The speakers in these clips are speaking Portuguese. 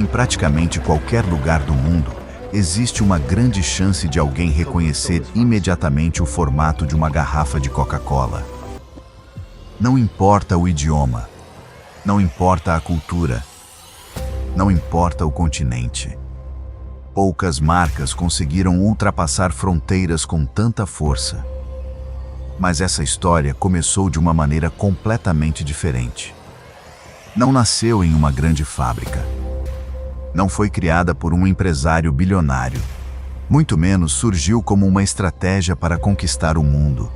Em praticamente qualquer lugar do mundo, existe uma grande chance de alguém reconhecer imediatamente o formato de uma garrafa de Coca-Cola. Não importa o idioma, não importa a cultura, não importa o continente. Poucas marcas conseguiram ultrapassar fronteiras com tanta força. Mas essa história começou de uma maneira completamente diferente. Não nasceu em uma grande fábrica. Não foi criada por um empresário bilionário. Muito menos surgiu como uma estratégia para conquistar o mundo.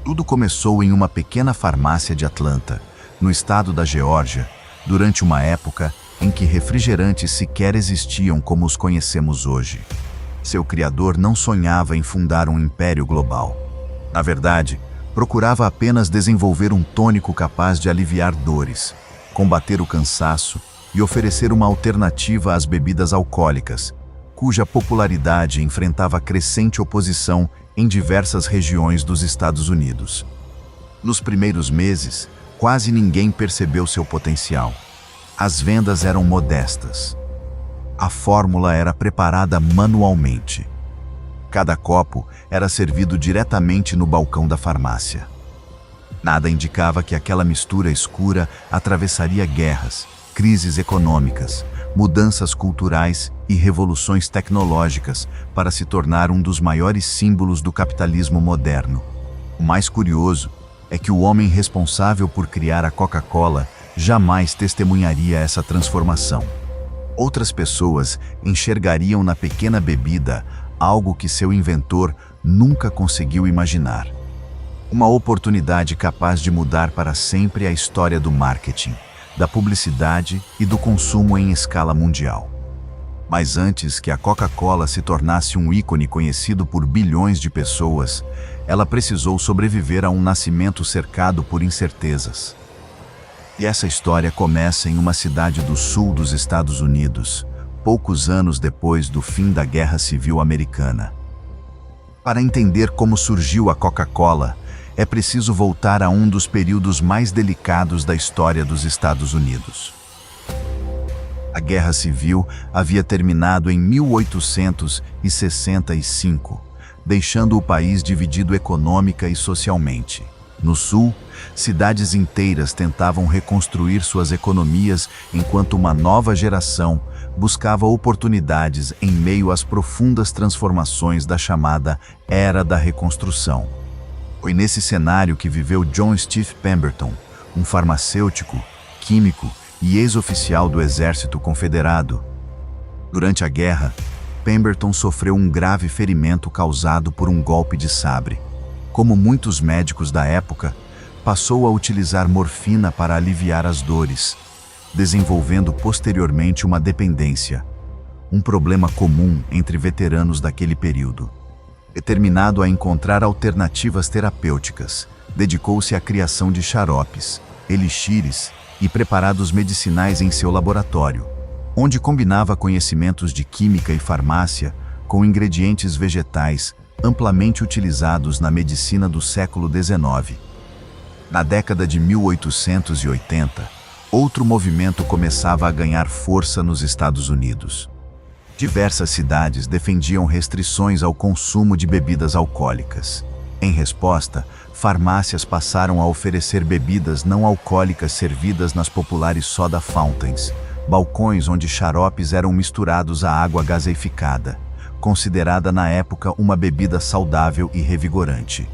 Tudo começou em uma pequena farmácia de Atlanta, no estado da Geórgia, durante uma época em que refrigerantes sequer existiam como os conhecemos hoje. Seu criador não sonhava em fundar um império global. Na verdade, procurava apenas desenvolver um tônico capaz de aliviar dores, combater o cansaço e oferecer uma alternativa às bebidas alcoólicas, cuja popularidade enfrentava crescente oposição em diversas regiões dos Estados Unidos. Nos primeiros meses, quase ninguém percebeu seu potencial. As vendas eram modestas. A fórmula era preparada manualmente. Cada copo era servido diretamente no balcão da farmácia. Nada indicava que aquela mistura escura atravessaria guerras, crises econômicas, mudanças culturais e revoluções tecnológicas para se tornar um dos maiores símbolos do capitalismo moderno. O mais curioso é que o homem responsável por criar a Coca-Cola jamais testemunharia essa transformação. Outras pessoas enxergariam na pequena bebida algo que seu inventor nunca conseguiu imaginar. Uma oportunidade capaz de mudar para sempre a história do marketing, da publicidade e do consumo em escala mundial. Mas antes que a Coca-Cola se tornasse um ícone conhecido por bilhões de pessoas, ela precisou sobreviver a um nascimento cercado por incertezas. E essa história começa em uma cidade do sul dos Estados Unidos, poucos anos depois do fim da Guerra Civil Americana. Para entender como surgiu a Coca-Cola, é preciso voltar a um dos períodos mais delicados da história dos Estados Unidos. A Guerra Civil havia terminado em 1865, deixando o país dividido econômica e socialmente. No sul, cidades inteiras tentavam reconstruir suas economias enquanto uma nova geração buscava oportunidades em meio às profundas transformações da chamada Era da Reconstrução. Foi nesse cenário que viveu John Steve Pemberton, um farmacêutico, químico e ex-oficial do Exército Confederado. Durante a guerra, Pemberton sofreu um grave ferimento causado por um golpe de sabre. Como muitos médicos da época, passou a utilizar morfina para aliviar as dores, desenvolvendo posteriormente uma dependência, um problema comum entre veteranos daquele período. Determinado a encontrar alternativas terapêuticas, dedicou-se à criação de xaropes, elixires e preparados medicinais em seu laboratório, onde combinava conhecimentos de química e farmácia com ingredientes vegetais amplamente utilizados na medicina do século XIX. Na década de 1880, outro movimento começava a ganhar força nos Estados Unidos. Diversas cidades defendiam restrições ao consumo de bebidas alcoólicas. Em resposta, farmácias passaram a oferecer bebidas não alcoólicas servidas nas populares soda fountains, balcões onde xaropes eram misturados à água gaseificada, considerada na época uma bebida saudável e revigorante.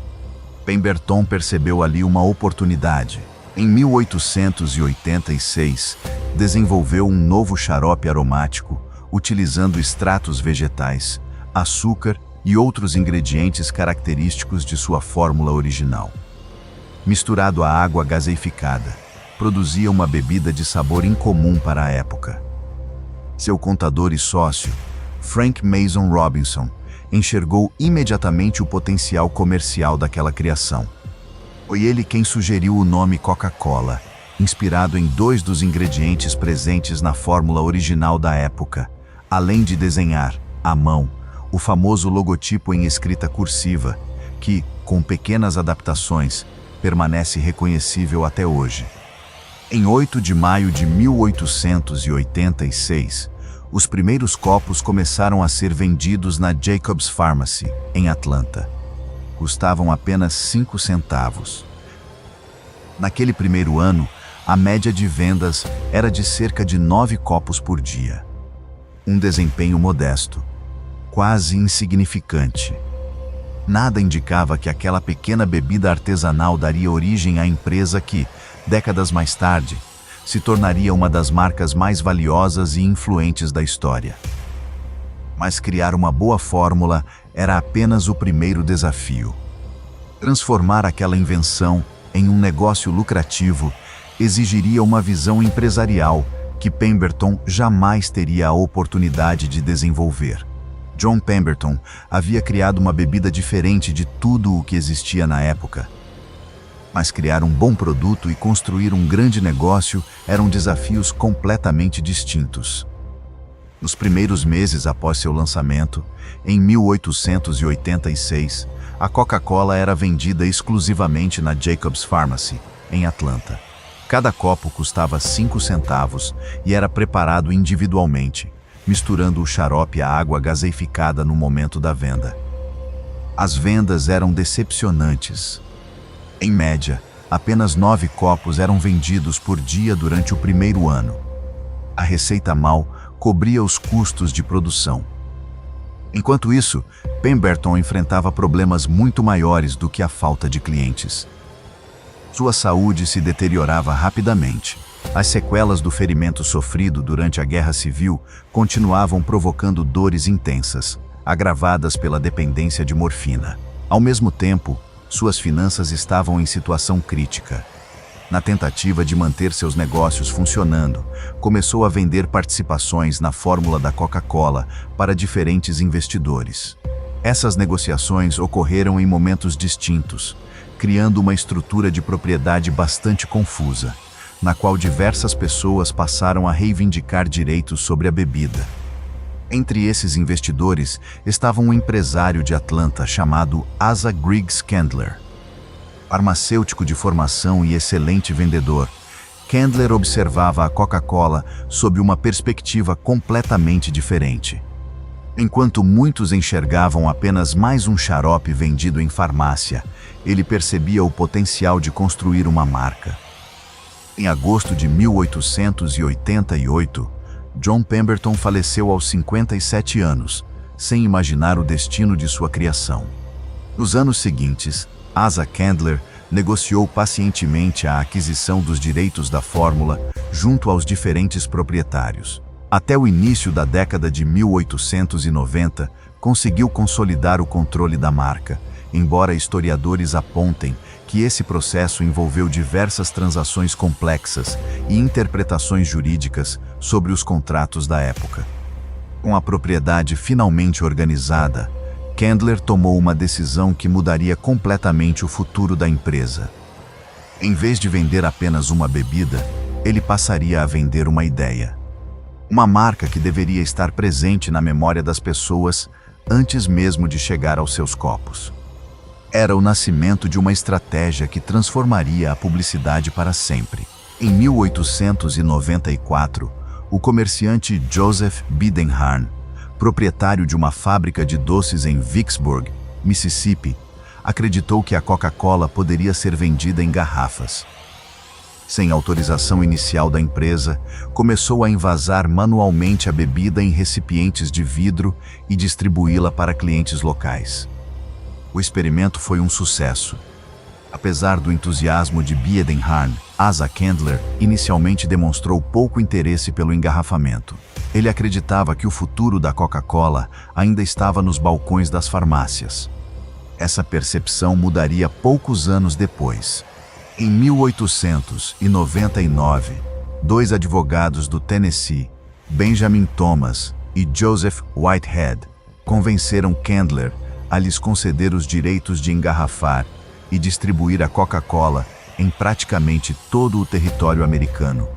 Pemberton percebeu ali uma oportunidade. Em 1886, desenvolveu um novo xarope aromático, utilizando extratos vegetais, açúcar e outros ingredientes característicos de sua fórmula original. Misturado à água gaseificada, produzia uma bebida de sabor incomum para a época. Seu contador e sócio, Frank Mason Robinson, enxergou imediatamente o potencial comercial daquela criação. Foi ele quem sugeriu o nome Coca-Cola, inspirado em dois dos ingredientes presentes na fórmula original da época, além de desenhar, à mão, o famoso logotipo em escrita cursiva, que, com pequenas adaptações, permanece reconhecível até hoje. Em 8 de maio de 1886, Os primeiros copos começaram a ser vendidos na Jacobs Pharmacy, em Atlanta. Custavam apenas 5 centavos. Naquele primeiro ano, a média de vendas era de cerca de 9 copos por dia. Um desempenho modesto, quase insignificante. Nada indicava que aquela pequena bebida artesanal daria origem à empresa que, décadas mais tarde, se tornaria uma das marcas mais valiosas e influentes da história. Mas criar uma boa fórmula era apenas o primeiro desafio. Transformar aquela invenção em um negócio lucrativo exigiria uma visão empresarial que Pemberton jamais teria a oportunidade de desenvolver. John Pemberton havia criado uma bebida diferente de tudo o que existia na época. Mas criar um bom produto e construir um grande negócio eram desafios completamente distintos. Nos primeiros meses após seu lançamento, em 1886, a Coca-Cola era vendida exclusivamente na Jacobs Pharmacy, em Atlanta. Cada copo custava 5 centavos e era preparado individualmente, misturando o xarope à água gaseificada no momento da venda. As vendas eram decepcionantes. Em média, apenas 9 copos eram vendidos por dia durante o primeiro ano. A receita mal cobria os custos de produção. Enquanto isso, Pemberton enfrentava problemas muito maiores do que a falta de clientes. Sua saúde se deteriorava rapidamente. As sequelas do ferimento sofrido durante a Guerra Civil continuavam provocando dores intensas, agravadas pela dependência de morfina. Ao mesmo tempo, suas finanças estavam em situação crítica. Na tentativa de manter seus negócios funcionando, começou a vender participações na fórmula da Coca-Cola para diferentes investidores. Essas negociações ocorreram em momentos distintos, criando uma estrutura de propriedade bastante confusa, na qual diversas pessoas passaram a reivindicar direitos sobre a bebida. Entre esses investidores estava um empresário de Atlanta chamado Asa Griggs Candler. Farmacêutico de formação e excelente vendedor, Candler observava a Coca-Cola sob uma perspectiva completamente diferente. Enquanto muitos enxergavam apenas mais um xarope vendido em farmácia, ele percebia o potencial de construir uma marca. Em agosto de 1888, John Pemberton faleceu aos 57 anos, sem imaginar o destino de sua criação. Nos anos seguintes, Asa Candler negociou pacientemente a aquisição dos direitos da fórmula junto aos diferentes proprietários. Até o início da década de 1890, conseguiu consolidar o controle da marca, embora historiadores apontem que esse processo envolveu diversas transações complexas e interpretações jurídicas sobre os contratos da época. Com a propriedade finalmente organizada, Candler tomou uma decisão que mudaria completamente o futuro da empresa. Em vez de vender apenas uma bebida, ele passaria a vender uma ideia. Uma marca que deveria estar presente na memória das pessoas antes mesmo de chegar aos seus copos. Era o nascimento de uma estratégia que transformaria a publicidade para sempre. Em 1894, o comerciante Joseph Biedenharn, proprietário de uma fábrica de doces em Vicksburg, Mississippi, acreditou que a Coca-Cola poderia ser vendida em garrafas. Sem autorização inicial da empresa, começou a envasar manualmente a bebida em recipientes de vidro e distribuí-la para clientes locais. O experimento foi um sucesso. Apesar do entusiasmo de Biedenharn, Asa Candler inicialmente demonstrou pouco interesse pelo engarrafamento. Ele acreditava que o futuro da Coca-Cola ainda estava nos balcões das farmácias. Essa percepção mudaria poucos anos depois. Em 1899, 2 advogados do Tennessee, Benjamin Thomas e Joseph Whitehead, convenceram Candler a lhes conceder os direitos de engarrafar e distribuir a Coca-Cola em praticamente todo o território americano.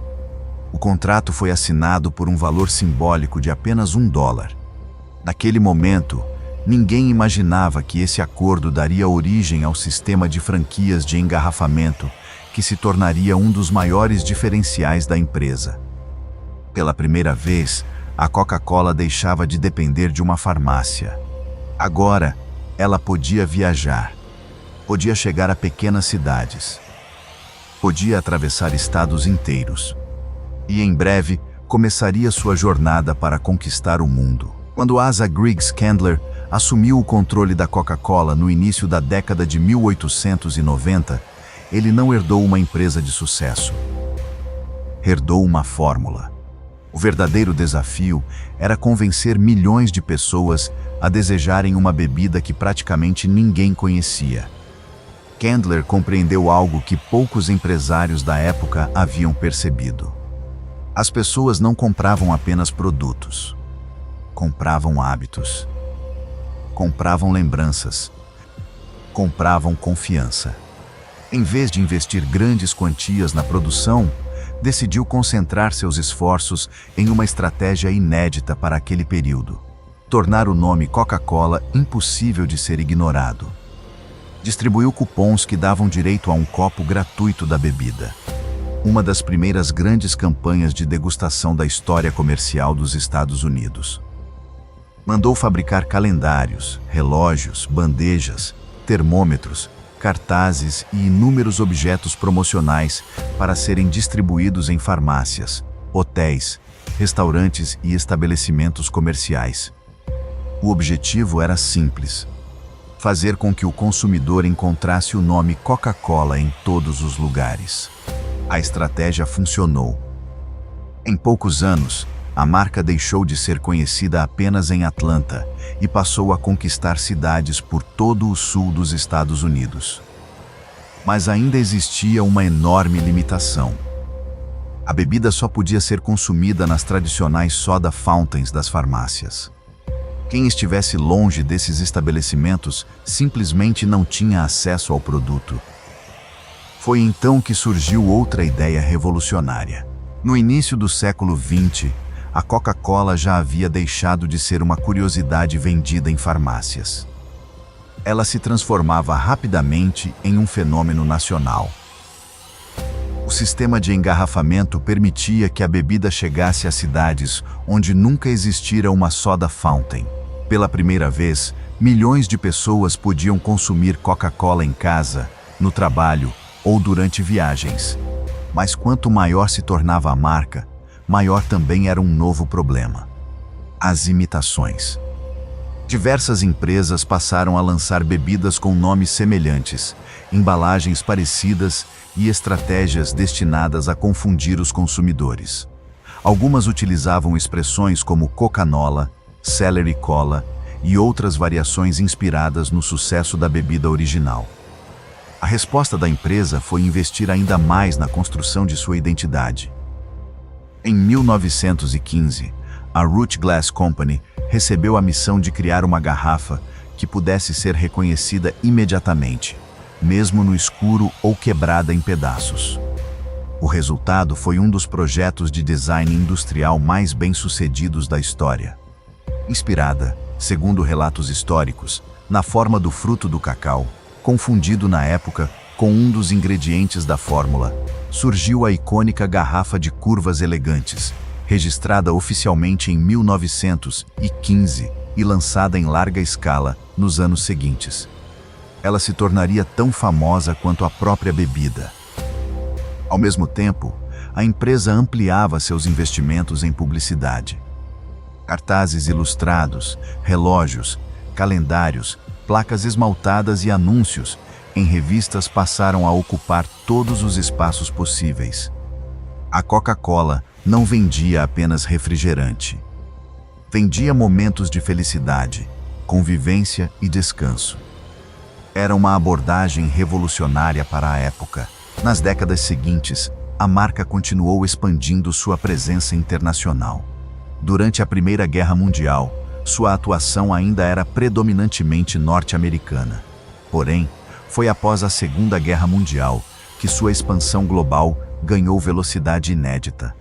O contrato foi assinado por um valor simbólico de apenas $1. Naquele momento, ninguém imaginava que esse acordo daria origem ao sistema de franquias de engarrafamento, que se tornaria um dos maiores diferenciais da empresa. Pela primeira vez, a Coca-Cola deixava de depender de uma farmácia. Agora, ela podia viajar. Podia chegar a pequenas cidades. Podia atravessar estados inteiros. E em breve, começaria sua jornada para conquistar o mundo. Quando Asa Griggs Candler assumiu o controle da Coca-Cola no início da década de 1890, ele não herdou uma empresa de sucesso. Herdou uma fórmula. O verdadeiro desafio era convencer milhões de pessoas a desejarem uma bebida que praticamente ninguém conhecia. Candler compreendeu algo que poucos empresários da época haviam percebido. As pessoas não compravam apenas produtos. Compravam hábitos. Compravam lembranças. Compravam confiança. Em vez de investir grandes quantias na produção, decidiu concentrar seus esforços em uma estratégia inédita para aquele período: tornar o nome Coca-Cola impossível de ser ignorado. Distribuiu cupons que davam direito a um copo gratuito da bebida. Uma das primeiras grandes campanhas de degustação da história comercial dos Estados Unidos. Mandou fabricar calendários, relógios, bandejas, termômetros, cartazes e inúmeros objetos promocionais para serem distribuídos em farmácias, hotéis, restaurantes e estabelecimentos comerciais. O objetivo era simples: fazer com que o consumidor encontrasse o nome Coca-Cola em todos os lugares. A estratégia funcionou. Em poucos anos, a marca deixou de ser conhecida apenas em Atlanta e passou a conquistar cidades por todo o sul dos Estados Unidos. Mas ainda existia uma enorme limitação. A bebida só podia ser consumida nas tradicionais soda fountains das farmácias. Quem estivesse longe desses estabelecimentos simplesmente não tinha acesso ao produto. Foi então que surgiu outra ideia revolucionária. No início do século XX, a Coca-Cola já havia deixado de ser uma curiosidade vendida em farmácias. Ela se transformava rapidamente em um fenômeno nacional. O sistema de engarrafamento permitia que a bebida chegasse a cidades onde nunca existira uma soda fountain. Pela primeira vez, milhões de pessoas podiam consumir Coca-Cola em casa, no trabalho ou durante viagens. Mas quanto maior se tornava a marca, maior também era um novo problema: as imitações. Diversas empresas passaram a lançar bebidas com nomes semelhantes, embalagens parecidas e estratégias destinadas a confundir os consumidores. Algumas utilizavam expressões como Coca-Nola, Celery Cola e outras variações inspiradas no sucesso da bebida original. A resposta da empresa foi investir ainda mais na construção de sua identidade. Em 1915, a Root Glass Company recebeu a missão de criar uma garrafa que pudesse ser reconhecida imediatamente, mesmo no escuro ou quebrada em pedaços. O resultado foi um dos projetos de design industrial mais bem-sucedidos da história. Inspirada, segundo relatos históricos, na forma do fruto do cacau, confundido na época com um dos ingredientes da fórmula, surgiu a icônica garrafa de curvas elegantes, registrada oficialmente em 1915 e lançada em larga escala nos anos seguintes. Ela se tornaria tão famosa quanto a própria bebida. Ao mesmo tempo, a empresa ampliava seus investimentos em publicidade. Cartazes ilustrados, relógios, calendários, placas esmaltadas e anúncios em revistas passaram a ocupar todos os espaços possíveis. A Coca-Cola não vendia apenas refrigerante. Vendia momentos de felicidade, convivência e descanso. Era uma abordagem revolucionária para a época. Nas décadas seguintes, a marca continuou expandindo sua presença internacional. Durante a Primeira Guerra Mundial, sua atuação ainda era predominantemente norte-americana. Porém, foi após a Segunda Guerra Mundial que sua expansão global ganhou velocidade inédita.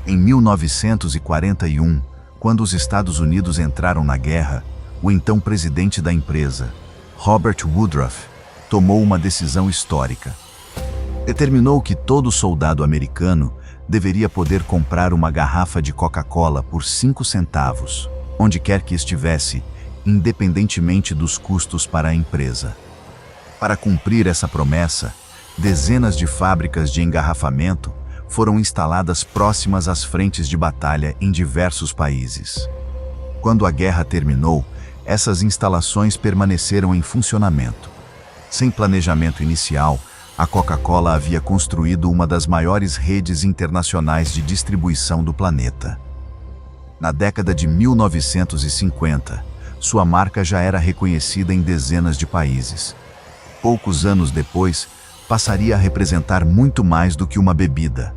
Em 1941, quando os Estados Unidos entraram na guerra, o então presidente da empresa, Robert Woodruff, tomou uma decisão histórica. Determinou que todo soldado americano deveria poder comprar uma garrafa de Coca-Cola por 5 centavos, onde quer que estivesse, independentemente dos custos para a empresa. Para cumprir essa promessa, dezenas de fábricas de engarrafamento foram instaladas próximas às frentes de batalha em diversos países. Quando a guerra terminou, essas instalações permaneceram em funcionamento. Sem planejamento inicial, a Coca-Cola havia construído uma das maiores redes internacionais de distribuição do planeta. Na década de 1950, sua marca já era reconhecida em dezenas de países. Poucos anos depois, passaria a representar muito mais do que uma bebida.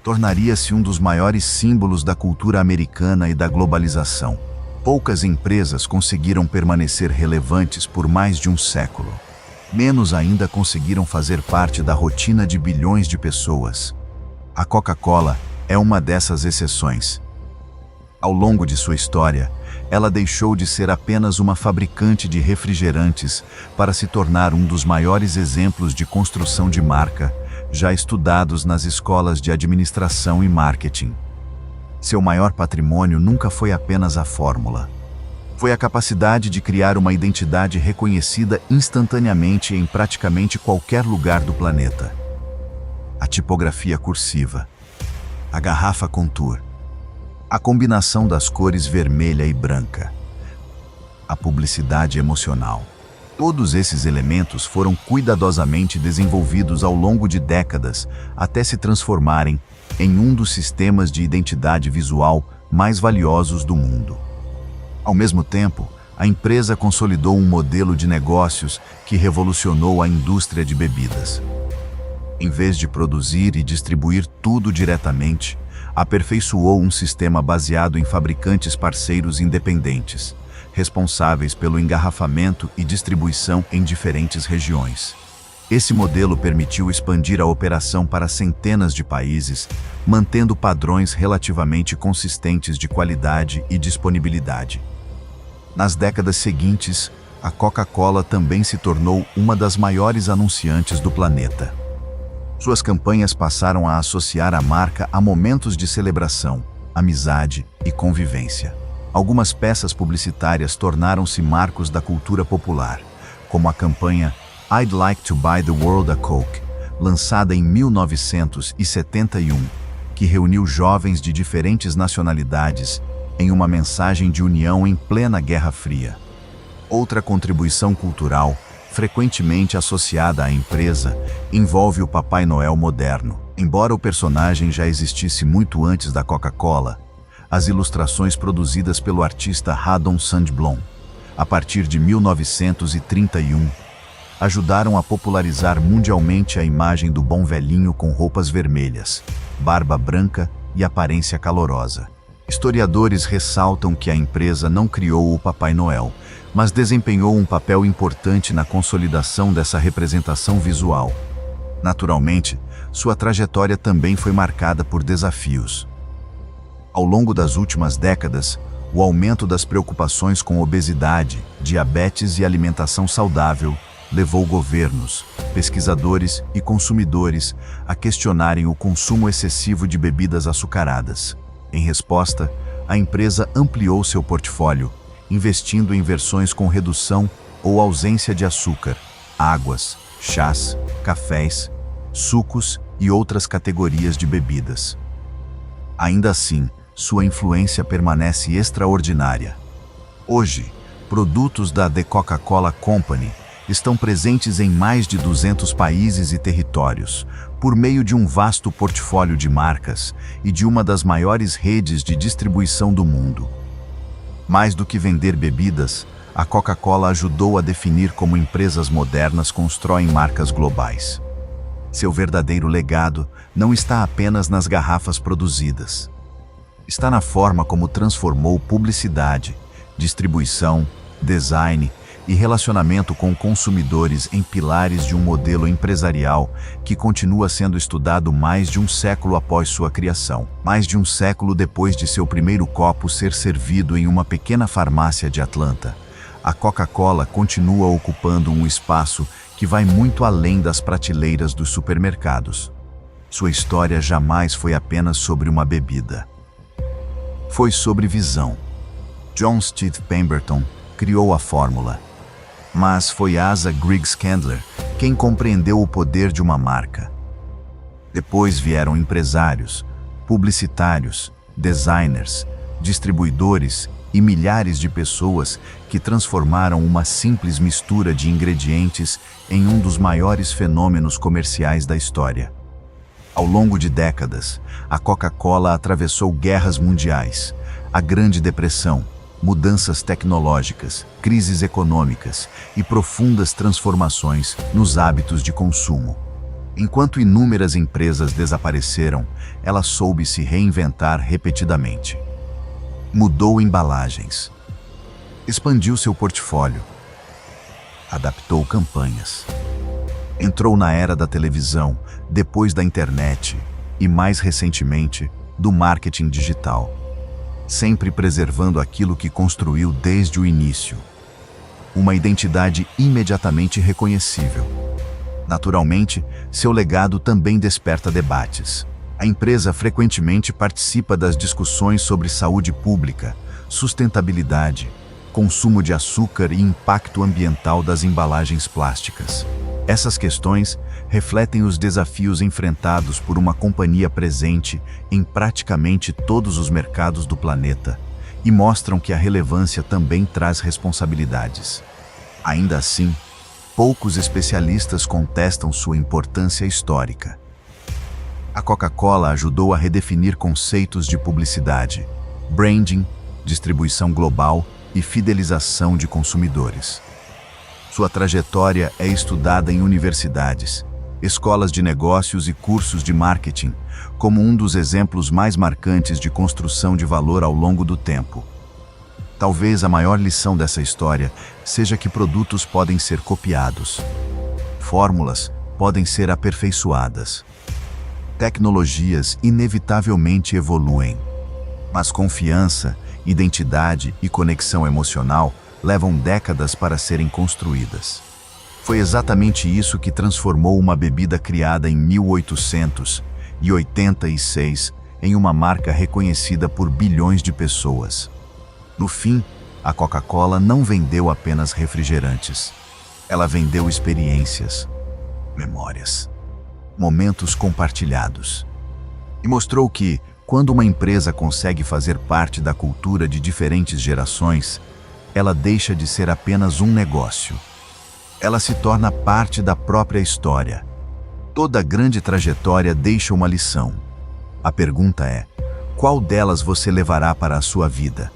Tornaria-se um dos maiores símbolos da cultura americana e da globalização. Poucas empresas conseguiram permanecer relevantes por mais de um século. Menos ainda conseguiram fazer parte da rotina de bilhões de pessoas. A Coca-Cola é uma dessas exceções. Ao longo de sua história, ela deixou de ser apenas uma fabricante de refrigerantes para se tornar um dos maiores exemplos de construção de marca, já estudados nas escolas de administração e marketing. Seu maior patrimônio nunca foi apenas a fórmula. Foi a capacidade de criar uma identidade reconhecida instantaneamente em praticamente qualquer lugar do planeta. A tipografia cursiva, a garrafa Contour, a combinação das cores vermelha e branca, a publicidade emocional. Todos esses elementos foram cuidadosamente desenvolvidos ao longo de décadas até se transformarem em um dos sistemas de identidade visual mais valiosos do mundo. Ao mesmo tempo, a empresa consolidou um modelo de negócios que revolucionou a indústria de bebidas. Em vez de produzir e distribuir tudo diretamente, aperfeiçoou um sistema baseado em fabricantes parceiros independentes, responsáveis pelo engarrafamento e distribuição em diferentes regiões. Esse modelo permitiu expandir a operação para centenas de países, mantendo padrões relativamente consistentes de qualidade e disponibilidade. Nas décadas seguintes, a Coca-Cola também se tornou uma das maiores anunciantes do planeta. Suas campanhas passaram a associar a marca a momentos de celebração, amizade e convivência. Algumas peças publicitárias tornaram-se marcos da cultura popular, como a campanha I'd Like to Buy the World a Coke, lançada em 1971, que reuniu jovens de diferentes nacionalidades em uma mensagem de união em plena Guerra Fria. Outra contribuição cultural, frequentemente associada à empresa, envolve o Papai Noel moderno. Embora o personagem já existisse muito antes da Coca-Cola, as ilustrações produzidas pelo artista Haddon Sandblom, a partir de 1931, ajudaram a popularizar mundialmente a imagem do bom velhinho com roupas vermelhas, barba branca e aparência calorosa. Historiadores ressaltam que a empresa não criou o Papai Noel, mas desempenhou um papel importante na consolidação dessa representação visual. Naturalmente, sua trajetória também foi marcada por desafios. Ao longo das últimas décadas, o aumento das preocupações com obesidade, diabetes e alimentação saudável levou governos, pesquisadores e consumidores a questionarem o consumo excessivo de bebidas açucaradas. Em resposta, a empresa ampliou seu portfólio, investindo em versões com redução ou ausência de açúcar, águas, chás, cafés, sucos e outras categorias de bebidas. Ainda assim, sua influência permanece extraordinária. Hoje, produtos da The Coca-Cola Company estão presentes em mais de 200 países e territórios, por meio de um vasto portfólio de marcas e de uma das maiores redes de distribuição do mundo. Mais do que vender bebidas, a Coca-Cola ajudou a definir como empresas modernas constroem marcas globais. Seu verdadeiro legado não está apenas nas garrafas produzidas. Está na forma como transformou publicidade, distribuição, design e relacionamento com consumidores em pilares de um modelo empresarial que continua sendo estudado mais de um século após sua criação. Mais de um século depois de seu primeiro copo ser servido em uma pequena farmácia de Atlanta, a Coca-Cola continua ocupando um espaço que vai muito além das prateleiras dos supermercados. Sua história jamais foi apenas sobre uma bebida. Foi sobre visão. John Steve Pemberton criou a fórmula, mas foi Asa Griggs Candler quem compreendeu o poder de uma marca. Depois vieram empresários, publicitários, designers, distribuidores e milhares de pessoas que transformaram uma simples mistura de ingredientes em um dos maiores fenômenos comerciais da história. Ao longo de décadas, a Coca-Cola atravessou guerras mundiais, a Grande Depressão, mudanças tecnológicas, crises econômicas e profundas transformações nos hábitos de consumo. Enquanto inúmeras empresas desapareceram, ela soube se reinventar repetidamente. Mudou embalagens, expandiu seu portfólio, adaptou campanhas. Entrou na era da televisão, depois da internet e, mais recentemente, do marketing digital, sempre preservando aquilo que construiu desde o início. Uma identidade imediatamente reconhecível. Naturalmente, seu legado também desperta debates. A empresa frequentemente participa das discussões sobre saúde pública, sustentabilidade, consumo de açúcar e impacto ambiental das embalagens plásticas. Essas questões refletem os desafios enfrentados por uma companhia presente em praticamente todos os mercados do planeta e mostram que a relevância também traz responsabilidades. Ainda assim, poucos especialistas contestam sua importância histórica. A Coca-Cola ajudou a redefinir conceitos de publicidade, branding, distribuição global e fidelização de consumidores. Sua trajetória é estudada em universidades, escolas de negócios e cursos de marketing, como um dos exemplos mais marcantes de construção de valor ao longo do tempo. Talvez a maior lição dessa história seja que produtos podem ser copiados, fórmulas podem ser aperfeiçoadas, tecnologias inevitavelmente evoluem, mas confiança, identidade e conexão emocional levam décadas para serem construídas. Foi exatamente isso que transformou uma bebida criada em 1886 em uma marca reconhecida por bilhões de pessoas. No fim, a Coca-Cola não vendeu apenas refrigerantes. Ela vendeu experiências, memórias, momentos compartilhados. E mostrou que, quando uma empresa consegue fazer parte da cultura de diferentes gerações, ela deixa de ser apenas um negócio. Ela se torna parte da própria história. Toda grande trajetória deixa uma lição. A pergunta é: qual delas você levará para a sua vida?